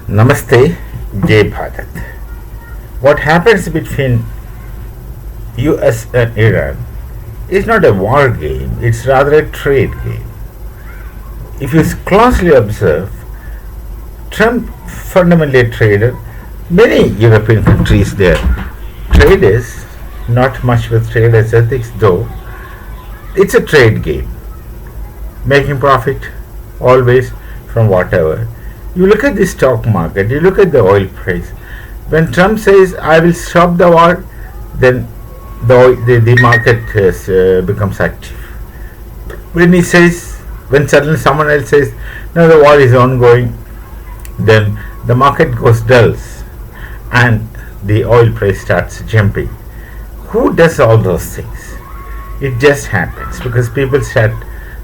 Namaste, Jai Bharat. What happens between US and Iran is not a war game, it's rather a trade game. If you closely observe, Trump fundamentally a trader, many European countries their traders, not much with traders ethics though, it's a trade game. Making profit always from whatever. You look at the stock market, you look at the oil price. When Trump says, I will stop the war, then the market becomes active. When he says, when suddenly someone else says, no, the war is ongoing, then the market goes dulls and the oil price starts jumping. Who does all those things? It just happens because people start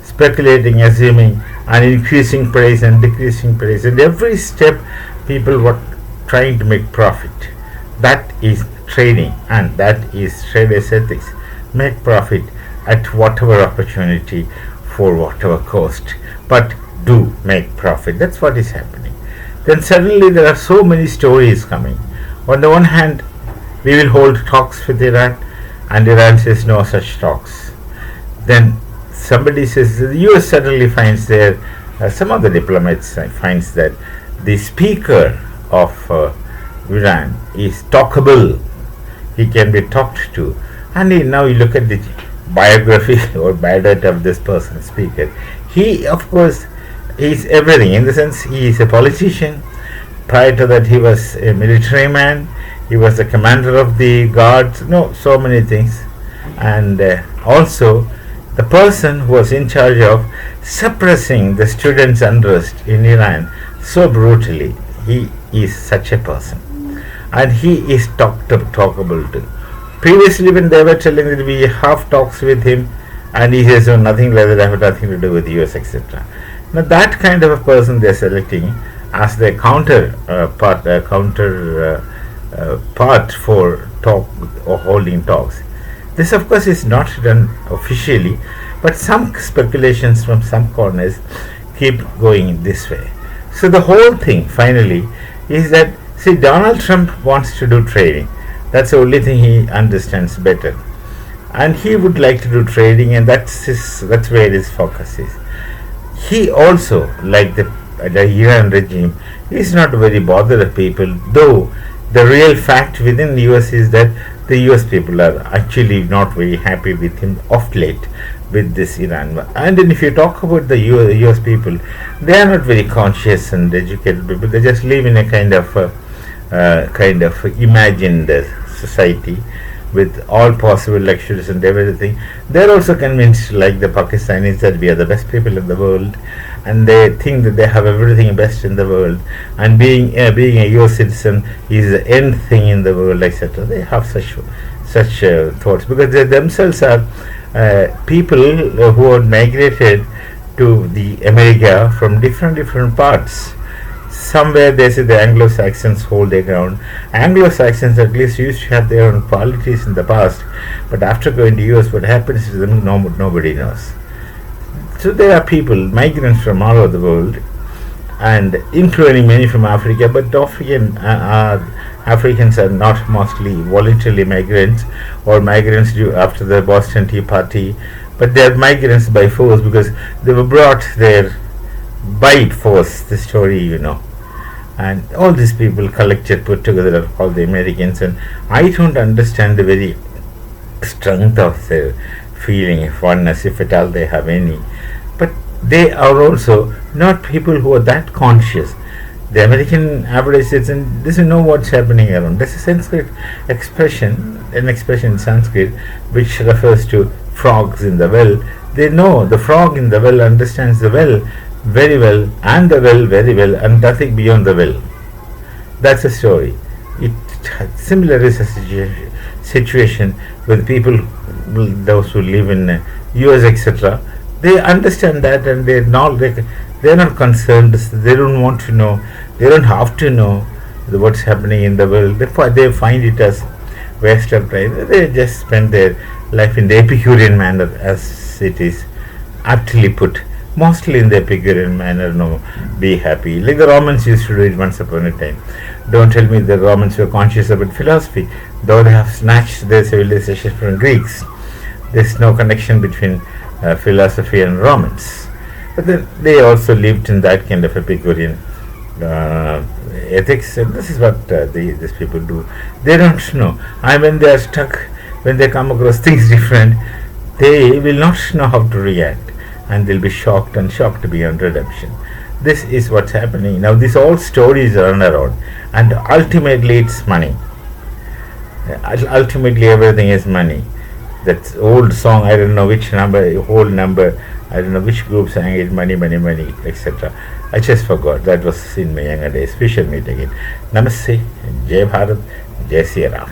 speculating, assuming, and increasing price and decreasing price. And every step, people were trying to make profit. That is trading, and that is traders' ethics. Make profit at whatever opportunity, for whatever cost, but do make profit. That's what is happening. Then suddenly there are so many stories coming. On the one hand, we will hold talks with Iran, and Iran says no such talks. Then somebody says the US suddenly finds there, some of the diplomats finds that the speaker of Iran is talkable. He can be talked to. And now you look at the biography or biodata of this person, speaker. He, of course, is everything. In the sense, he is a politician. Prior to that, he was a military man. He was the commander of the guards. No, so many things. And also, the person who was in charge of suppressing the students' unrest in Iran so brutally, he is such a person. And he is talkable too. Previously, when they were telling that we have talks with him, and he says, oh, nothing like that, I have nothing to do with US, etc. Now, that kind of a person they are selecting as the part for talk or holding talks. This, of course, is not done officially, but some speculations from some corners keep going this way. So the whole thing, finally, is that, see, Donald Trump wants to do trading. That's the only thing he understands better. And he would like to do trading, and that's where his focus is. He also, like the Iran regime, is not very bothered of people, though the real fact within the US is that the US people are actually not very happy with him of late with this Iran. And then if you talk about the US people, they are not very conscious and educated people. They just live in a kind of imagined society with all possible luxuries and everything. They are also convinced, like the Pakistanis, that we are the best people in the world, and they think that they have everything best in the world, and being a US citizen is the end thing in the world, etc. They have such thoughts because they themselves are people who are migrated to the America from different parts. Somewhere they say the Anglo-Saxons hold their ground. Anglo-Saxons at least used to have their own polities in the past, but after going to US, what happens to them, nobody knows. So there are people, migrants from all over the world, and including many from Africa, but Africans are not mostly voluntarily migrants or migrants due after the Boston Tea Party, but they are migrants by force because they were brought there by force, the story, And all these people collected, put together, are called the Americans, and I don't understand the very strength of their feeling, if oneness, if at all they have any. But they are also not people who are that conscious. The American average citizen doesn't know what's happening around. There's a Sanskrit expression, an expression in Sanskrit, which refers to frogs in the well. They know the frog in the well understands the well very well, and the well very well, and nothing beyond the well. That's a story. Similar is a situation with people, those who live in US, etc. They understand that, and they're not concerned. They don't want to know. They don't have to know what's happening in the world. They find it as waste of time. They just spend their life in the Epicurean manner, as it is aptly put. mostly in the Epicurean manner, no, be happy. Like the Romans used to do it once upon a time. Don't tell me the Romans were conscious about philosophy, though they have snatched their civilization from Greeks. There's no connection between philosophy and Romans. But then they also lived in that kind of Epicurean ethics, and this is what these people do. They don't know. And when they are stuck, when they come across things different, they will not know how to react, and they'll be shocked and shocked beyond redemption. This is what's happening now. These all stories run around, and ultimately it's money. Ultimately everything is money. That old song, I don't know which number, whole number, I don't know which group sang it, money, money, money, etc. I just forgot. That was in my younger days. We shall meet again. Namaste, Jai Bharat, Jai Sri Ram.